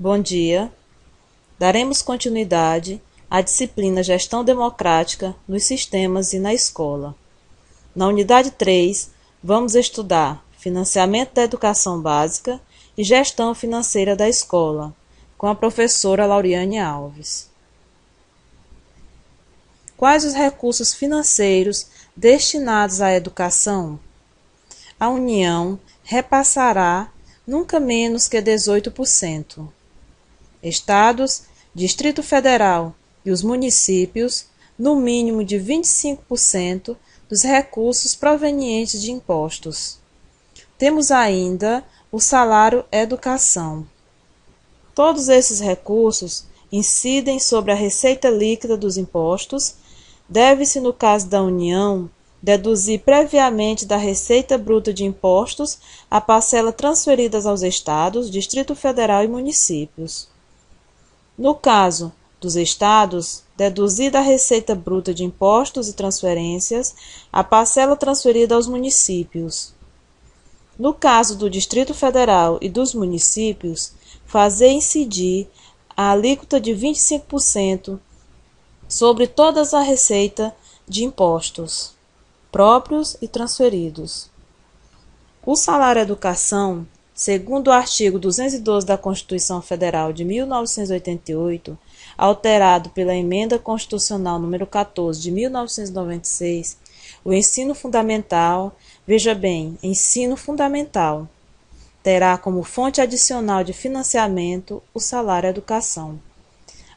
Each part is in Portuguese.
Bom dia. Daremos continuidade à disciplina Gestão Democrática nos Sistemas e na Escola. Na unidade 3, vamos estudar Financiamento da Educação Básica e Gestão Financeira da Escola, com a professora Lauriane Alves. Quais os recursos financeiros destinados à educação? A União repassará nunca menos que 18%. Estados, Distrito Federal e os municípios, no mínimo de 25% dos recursos provenientes de impostos. Temos ainda o salário educação. Todos esses recursos incidem sobre a receita líquida dos impostos. Deve-se, no caso da União, deduzir previamente da receita bruta de impostos a parcela transferidas aos estados, Distrito Federal e municípios. No caso dos estados, deduzir da receita bruta de impostos e transferências a parcela transferida aos municípios. No caso do Distrito Federal e dos municípios, fazer incidir a alíquota de 25% sobre toda a receita de impostos, próprios e transferidos. O salário educação, segundo o artigo 212 da Constituição Federal de 1988, alterado pela Emenda Constitucional número 14 de 1996, o ensino fundamental, veja bem, ensino fundamental, terá como fonte adicional de financiamento o salário educação.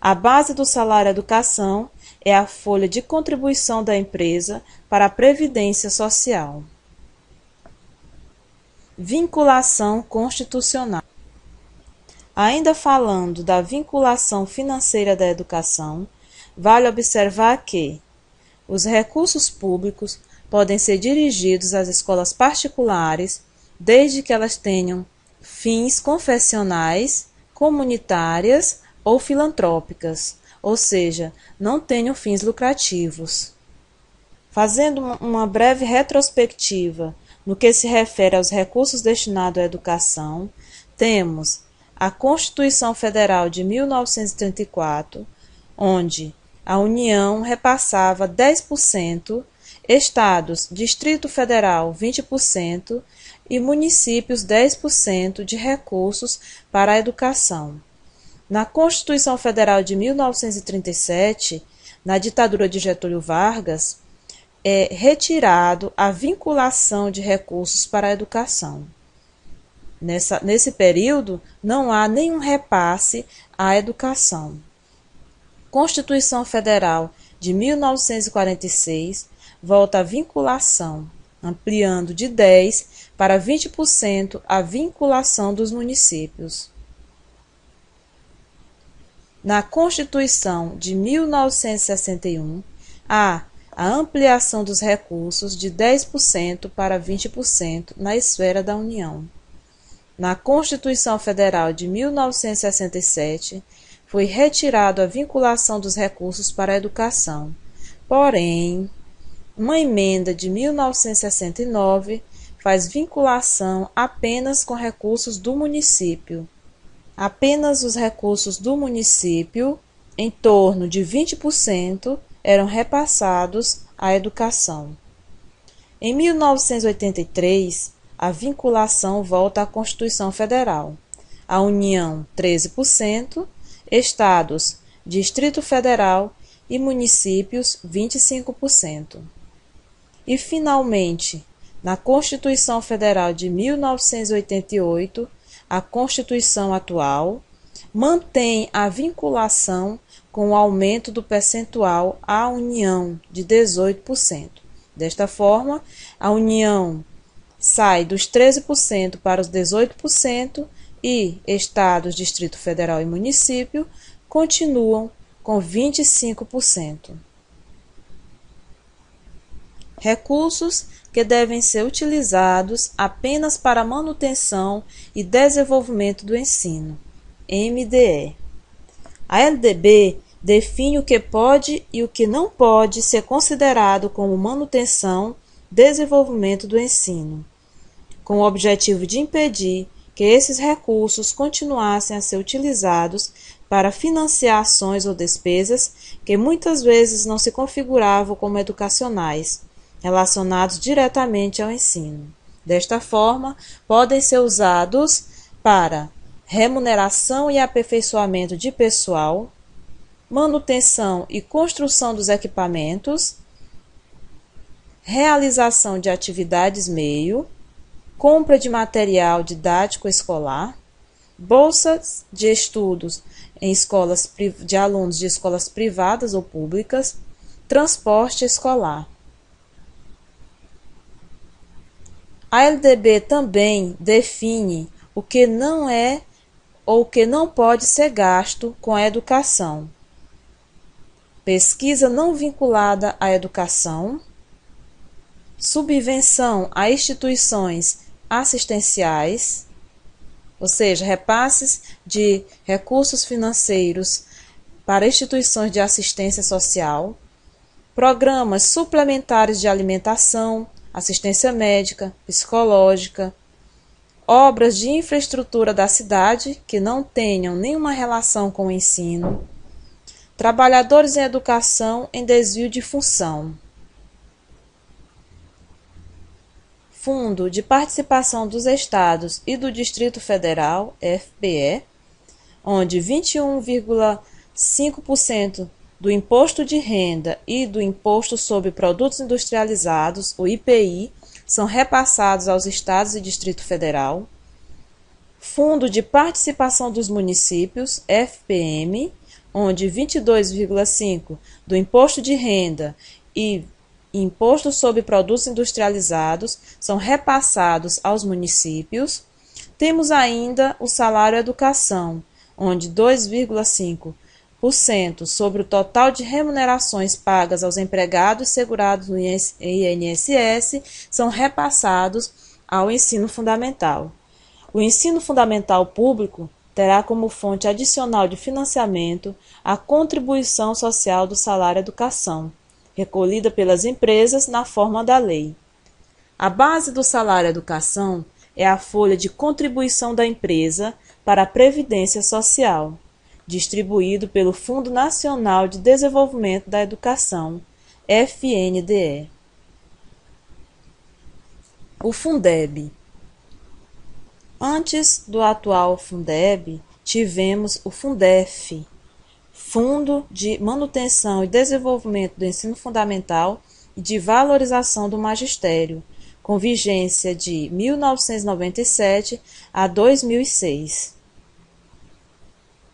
A base do salário educação é a folha de contribuição da empresa para a Previdência Social. Vinculação constitucional. Ainda falando da vinculação financeira da educação, vale observar que os recursos públicos podem ser dirigidos às escolas particulares, desde que elas tenham fins confessionais, comunitárias ou filantrópicas, ou seja, não tenham fins lucrativos. Fazendo uma breve retrospectiva no que se refere aos recursos destinados à educação, temos a Constituição Federal de 1934, onde a União repassava 10%, estados, Distrito Federal 20% e municípios 10% de recursos para a educação. Na Constituição Federal de 1937, na ditadura de Getúlio Vargas, é retirado a vinculação de recursos para a educação. Nesse período, não há nenhum repasse à educação. Constituição Federal de 1946 volta à vinculação, ampliando de 10% para 20% a vinculação dos municípios. Na Constituição de 1961, há a ampliação dos recursos de 10% para 20% na esfera da União. Na Constituição Federal de 1967, foi retirado a vinculação dos recursos para a educação. Porém, uma emenda de 1969 faz vinculação apenas com recursos do município. Apenas os recursos do município, em torno de 20%, eram repassados à educação. Em 1983, a vinculação volta à Constituição Federal. A União, 13%, estados, Distrito Federal e municípios, 25%. E, finalmente, na Constituição Federal de 1988, a Constituição atual mantém a vinculação com o aumento do percentual à União de 18%. Desta forma, a União sai dos 13% para os 18% e estados, Distrito Federal e município continuam com 25%. Recursos que devem ser utilizados apenas para manutenção e desenvolvimento do ensino, MDE. A LDB define o que pode e o que não pode ser considerado como manutenção, desenvolvimento do ensino, com o objetivo de impedir que esses recursos continuassem a ser utilizados para financiar ações ou despesas que muitas vezes não se configuravam como educacionais, relacionados diretamente ao ensino. Desta forma, podem ser usados para remuneração e aperfeiçoamento de pessoal, manutenção e construção dos equipamentos, realização de atividades meio, compra de material didático escolar, bolsas de estudos em escolas de alunos de escolas privadas ou públicas, transporte escolar. A LDB também define o que não é ou o que não pode ser gasto com a educação. Pesquisa não vinculada à educação, subvenção a instituições assistenciais, ou seja, repasses de recursos financeiros para instituições de assistência social, programas suplementares de alimentação, assistência médica, psicológica, obras de infraestrutura da cidade que não tenham nenhuma relação com o ensino, trabalhadores em educação em desvio de função. Fundo de Participação dos Estados e do Distrito Federal, FPE, onde 21,5% do Imposto de Renda e do Imposto sobre Produtos Industrializados, o IPI, são repassados aos Estados e Distrito Federal. Fundo de Participação dos Municípios, FPM, onde 22,5% do Imposto de Renda e Imposto sobre Produtos Industrializados são repassados aos municípios. Temos ainda o salário educação, onde 2,5% sobre o total de remunerações pagas aos empregados segurados no INSS são repassados ao ensino fundamental. O ensino fundamental público terá como fonte adicional de financiamento a contribuição social do salário educação, recolhida pelas empresas na forma da lei. A base do salário educação é a folha de contribuição da empresa para a Previdência Social, distribuído pelo Fundo Nacional de Desenvolvimento da Educação, FNDE. O Fundeb. Antes do atual Fundeb, tivemos o Fundef, Fundo de Manutenção e Desenvolvimento do Ensino Fundamental e de Valorização do Magistério, com vigência de 1997 a 2006.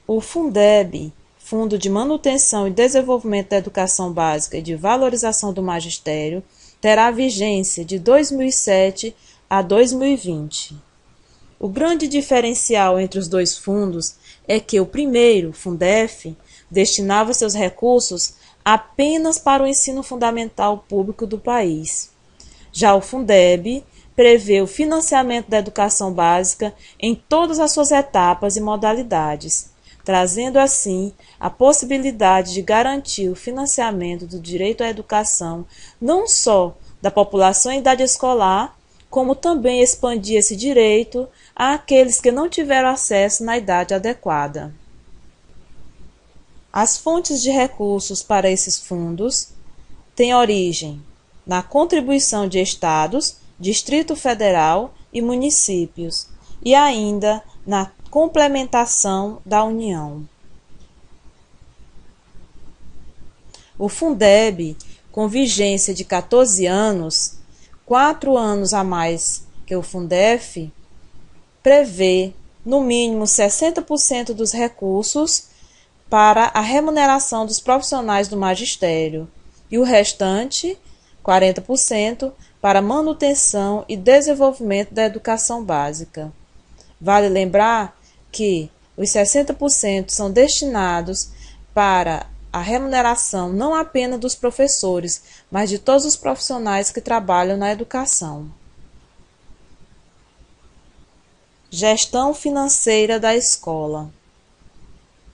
O Fundeb, Fundo de Manutenção e Desenvolvimento da Educação Básica e de Valorização do Magistério, terá vigência de 2007 a 2020. O grande diferencial entre os dois fundos é que o primeiro, Fundef, destinava seus recursos apenas para o ensino fundamental público do país. Já o Fundeb prevê o financiamento da educação básica em todas as suas etapas e modalidades, trazendo assim a possibilidade de garantir o financiamento do direito à educação não só da população em idade escolar, como também expandir esse direito àqueles que não tiveram acesso na idade adequada. As fontes de recursos para esses fundos têm origem na contribuição de estados, Distrito Federal e municípios, e ainda na complementação da União. O Fundeb, com vigência de 14 anos, 4 anos a mais que o Fundef, prevê, no mínimo, 60% dos recursos para a remuneração dos profissionais do magistério e o restante, 40%, para manutenção e desenvolvimento da educação básica. Vale lembrar que os 60% são destinados para a remuneração não apenas dos professores, mas de todos os profissionais que trabalham na educação. Gestão financeira da escola.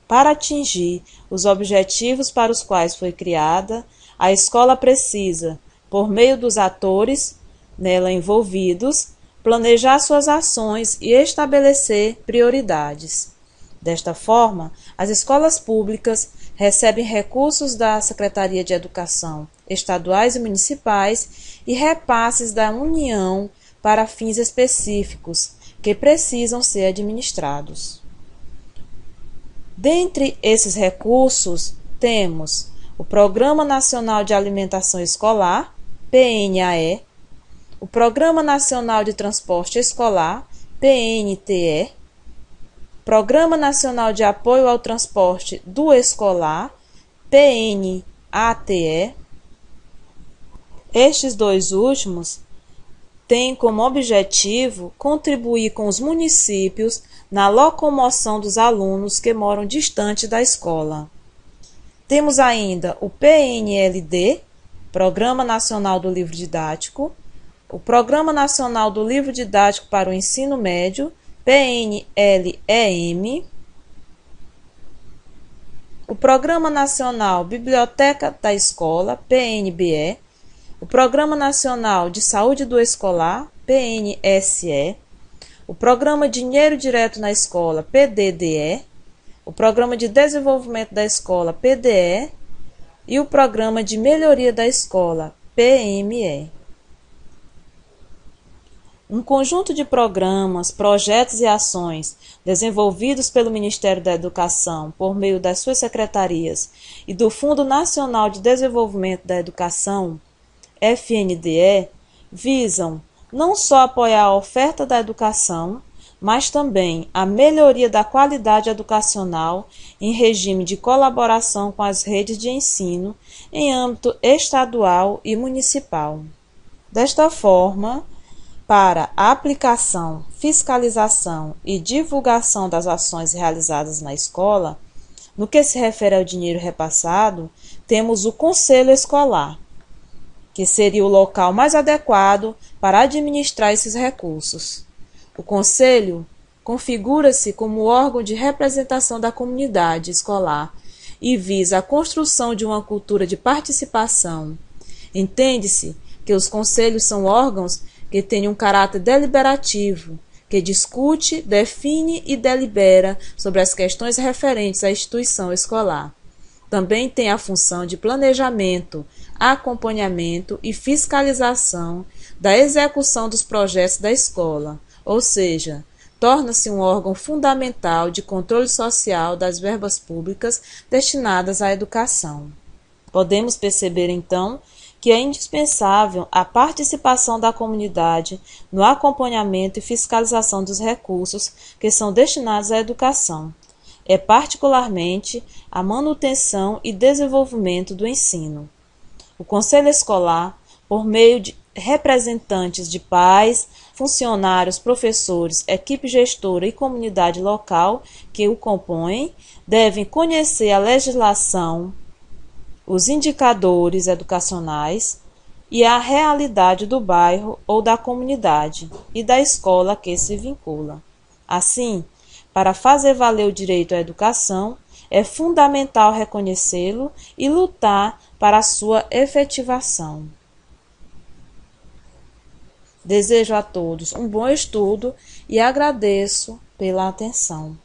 Para atingir os objetivos para os quais foi criada, a escola precisa, por meio dos atores nela envolvidos, planejar suas ações e estabelecer prioridades. Desta forma, as escolas públicas recebem recursos da Secretaria de Educação estaduais e municipais e repasses da União para fins específicos que precisam ser administrados. Dentre esses recursos, temos o Programa Nacional de Alimentação Escolar, PNAE, o Programa Nacional de Transporte Escolar, PNTE, Programa Nacional de Apoio ao Transporte do Escolar, PNATE. Estes dois últimos têm como objetivo contribuir com os municípios na locomoção dos alunos que moram distante da escola. Temos ainda o PNLD, Programa Nacional do Livro Didático, o Programa Nacional do Livro Didático para o Ensino Médio, PNLEM, o Programa Nacional Biblioteca da Escola, PNBE, o Programa Nacional de Saúde do Escolar, PNSE, o Programa Dinheiro Direto na Escola, PDDE, o Programa de Desenvolvimento da Escola, PDE, e o Programa de Melhoria da Escola, PME. Um conjunto de programas, projetos e ações desenvolvidos pelo Ministério da Educação por meio das suas secretarias e do Fundo Nacional de Desenvolvimento da Educação, FNDE, visam não só apoiar a oferta da educação, mas também a melhoria da qualidade educacional em regime de colaboração com as redes de ensino em âmbito estadual e municipal. Desta forma, para a aplicação, fiscalização e divulgação das ações realizadas na escola, no que se refere ao dinheiro repassado, temos o Conselho Escolar, que seria o local mais adequado para administrar esses recursos. O Conselho configura-se como órgão de representação da comunidade escolar e visa a construção de uma cultura de participação. Entende-se que os conselhos são órgãos que têm um caráter deliberativo, que discute, define e delibera sobre as questões referentes à instituição escolar. Também tem a função de planejamento, acompanhamento e fiscalização da execução dos projetos da escola, ou seja, torna-se um órgão fundamental de controle social das verbas públicas destinadas à educação. Podemos perceber, então, que é indispensável a participação da comunidade no acompanhamento e fiscalização dos recursos que são destinados à educação. É particularmente a manutenção e desenvolvimento do ensino. O Conselho Escolar, por meio de representantes de pais, funcionários, professores, equipe gestora e comunidade local que o compõem, devem conhecer a legislação, os indicadores educacionais e a realidade do bairro ou da comunidade e da escola a que se vincula. Assim, para fazer valer o direito à educação, é fundamental reconhecê-lo e lutar para a sua efetivação. Desejo a todos um bom estudo e agradeço pela atenção.